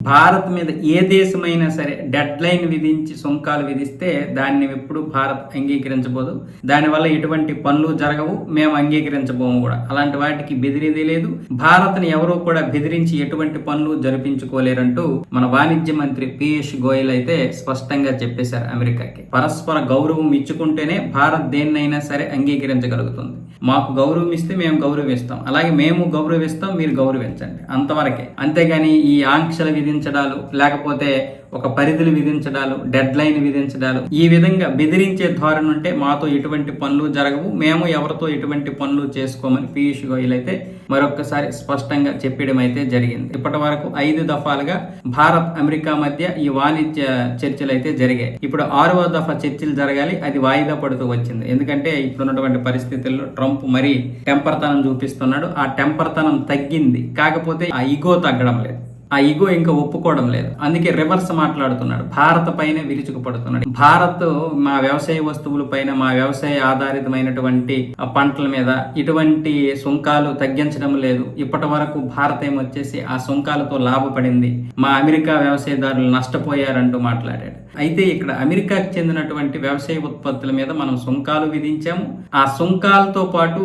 భారత్ మీద ఏ దేశమైనా సరే dead line విధించి సుంకాలు విధిస్తే దాన్ని ఎప్పుడు భారత్ అంగీకరించబోదు. దానివల్ల ఎటువంటి పనులు జరగవు, మేము అంగీకరించబోము కూడా. అలాంటి వాటికి బెదిరేది లేదు. భారత్ని ఎవరూ కూడా బెదిరించి ఎటువంటి పనులు జరిపించుకోలేరంటూ మన వాణిజ్య మంత్రి పీయూష్ గోయల్ అయితే స్పష్టంగా చెప్పేశారు అమెరికాకి. పరస్పర గౌరవం ఇచ్చుకుంటేనే భారత్ దేన్నైనా సరే అంగీకరించగలుగుతుంది. మాకు గౌరవం ఇస్తే మేము గౌరవిస్తాం, అలాగే మేము గౌరవిస్తాం, మీరు గౌరవించండి, అంతవరకే. అంతేగాని ఈ ఆంక్షలు విధించడాలు, లేకపోతే ఒక పరిధులు విధించడాలు, డెడ్ లైన్ విధించడాలు, ఈ విధంగా బెదిరించే ధోరణి ఉంటే మాతో ఎటువంటి పనులు జరగవు, మేము ఎవరితో ఎటువంటి పనులు చేసుకోమని పీయూష్ గోయల్ అయితే మరొకసారి స్పష్టంగా చెప్పడం అయితే జరిగింది. ఇప్పటి వరకు 5 దఫాలుగా భారత్ అమెరికా మధ్య ఈ వాణిజ్య చర్చలు అయితే జరిగాయి. ఇప్పుడు 6వ దఫా చర్చలు జరగాలి, అది వాయిదా పడుతూ వచ్చింది. ఎందుకంటే ఇప్పుడున్నటువంటి పరిస్థితుల్లో ట్రంప్ మరీ టెంపర్తనం చూపిస్తున్నాడు. ఆ టెంపర్తనం తగ్గింది, కాకపోతే ఆ ఈగో తగ్గడం లేదు. ఆ ఈగో ఇంకా ఒప్పుకోవడం లేదు. అందుకే రివర్స్ మాట్లాడుతున్నాడు, భారత్ పైన విరుచుకుపడుతున్నాడు. భారత్ మా వ్యవసాయ వస్తువుల పైన, మా వ్యవసాయ ఆధారితమైనటువంటి పంటల మీద ఇటువంటి సుంకాలు తగ్గించడం లేదు. ఇప్పటి వరకు భారత్ ఏమొచ్చేసి ఆ సుంకాలతో లాభపడింది, మా అమెరికా వ్యవసాయదారులు నష్టపోయారంటూ మాట్లాడాడు. అయితే ఇక్కడ అమెరికాకు చెందినటువంటి వ్యవసాయ ఉత్పత్తుల మీద మనం సుంకాలు విధించాము. ఆ సుంకాలతో పాటు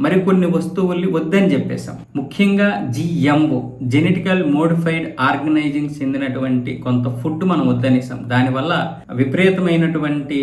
మరికొన్ని వస్తువుల్ని వద్దని చెప్పేశాం. ముఖ్యంగా జిఎంఓ, జెనెటికల్ మోడిఫైడ్ ఆర్గనైజింగ్ చెందినటువంటి కొంత ఫుడ్ మనం వద్దనేసాం. దానివల్ల విపరీతమైనటువంటి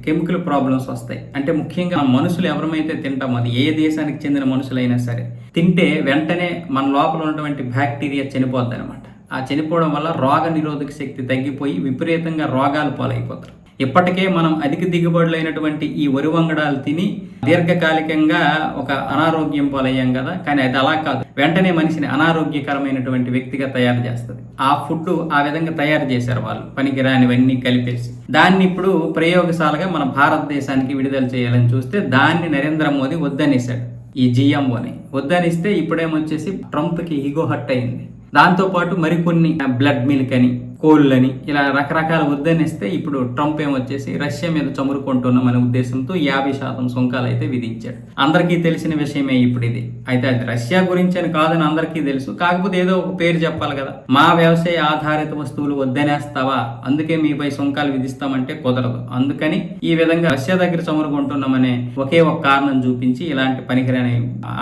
కెమికల్ ప్రాబ్లమ్స్ వస్తాయి. అంటే ముఖ్యంగా మనుషులు ఎవరమైతే తింటామో, అది ఏ దేశానికి చెందిన మనుషులైనా సరే తింటే వెంటనే మన లోపల ఉన్నటువంటి బ్యాక్టీరియా చనిపోద్ది అనమాట. ఆ చనిపోవడం వల్ల రోగ నిరోధక శక్తి తగ్గిపోయి విపరీతంగా రోగాలు పాలైపోతారు. ఇప్పటికే మనం అధిక దిగుబడులైనటువంటి ఈ వరి వంగడాలు తిని దీర్ఘకాలికంగా ఒక అనారోగ్యం పాలయ్యాం కదా. కానీ అది అలా కాదు, వెంటనే మనిషిని అనారోగ్యకరమైనటువంటి వ్యక్తిగా తయారు చేస్తుంది. ఆ ఫుడ్ ఆ విధంగా తయారు చేశారు వాళ్ళు, పనికిరానివన్నీ కలిపేసి. దాన్ని ఇప్పుడు ప్రయోగశాలగా మన భారతదేశానికి విడుదల చేయాలని చూస్తే దాన్ని నరేంద్ర మోదీ వద్దనేశాడు. ఈ జిఎంఓని వద్దనిస్తే ఇప్పుడేమొచ్చేసి ట్రంప్కి ఈగో హర్ట్ అయింది. దాంతోపాటు మరికొన్ని బ్లడ్ మిల్క్ అని, కోళ్ళని, ఇలా రకరకాల వద్దనిస్తే ఇప్పుడు ట్రంప్ ఏమొచ్చేసి రష్యా మీద చమురుకుంటున్నామనే ఉద్దేశంతో 50% సుంకాలు అయితే విధించాడు. అందరికీ తెలిసిన విషయమే ఇప్పుడు ఇది. అయితే అది రష్యా గురించి అని కాదని అందరికీ తెలుసు. కాకపోతే ఏదో ఒక పేరు చెప్పాలి కదా. మా వ్యవసాయ ఆధారిత వస్తువులు వద్దనేస్తావా, అందుకే మీపై సుంకాలు విధిస్తామంటే కుదరదు. అందుకని ఈ విధంగా రష్యా దగ్గర చమురుకుంటున్నామనే ఒకే ఒక కారణం చూపించి ఇలాంటి పనికిరాని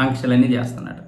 ఆంక్షలన్నీ చేస్తున్నాడు.